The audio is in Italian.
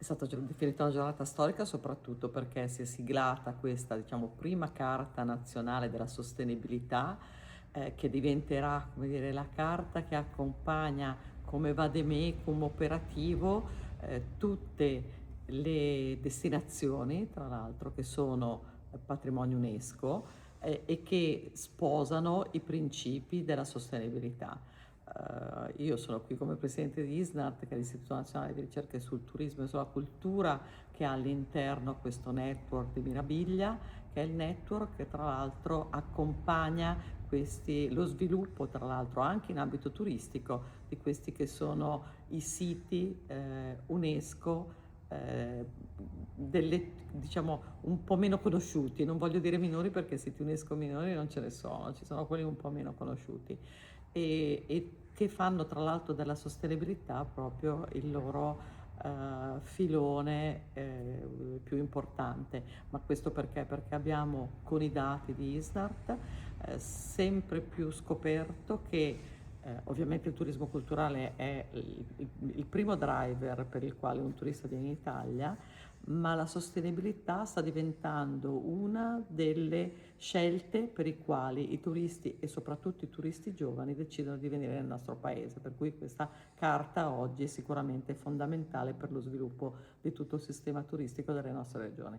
È stata definita una giornata storica soprattutto perché si è siglata questa, diciamo, prima carta nazionale della sostenibilità, che diventerà, come dire, la carta che accompagna come vademecum operativo tutte le destinazioni, tra l'altro, che sono patrimonio UNESCO e che sposano i principi della sostenibilità. Io sono qui come presidente di ISNART, che è l'Istituto Nazionale di Ricerche sul Turismo e sulla Cultura, che ha all'interno questo network di Mirabilia, che è il network che tra l'altro accompagna lo sviluppo, tra l'altro anche in ambito turistico, di questi che sono i siti UNESCO diciamo un po' meno conosciuti, non voglio dire minori perché siti UNESCO minori non ce ne sono, ci sono quelli un po' meno conosciuti e che fanno tra l'altro della sostenibilità proprio il loro filone più importante. Ma questo perché? Perché abbiamo con i dati di ISNART sempre più scoperto che ovviamente il turismo culturale è il primo driver per il quale un turista viene in Italia, ma la sostenibilità sta diventando una delle scelte per i quali i turisti e soprattutto i turisti giovani decidono di venire nel nostro paese, per cui questa carta oggi è sicuramente fondamentale per lo sviluppo di tutto il sistema turistico delle nostre regioni.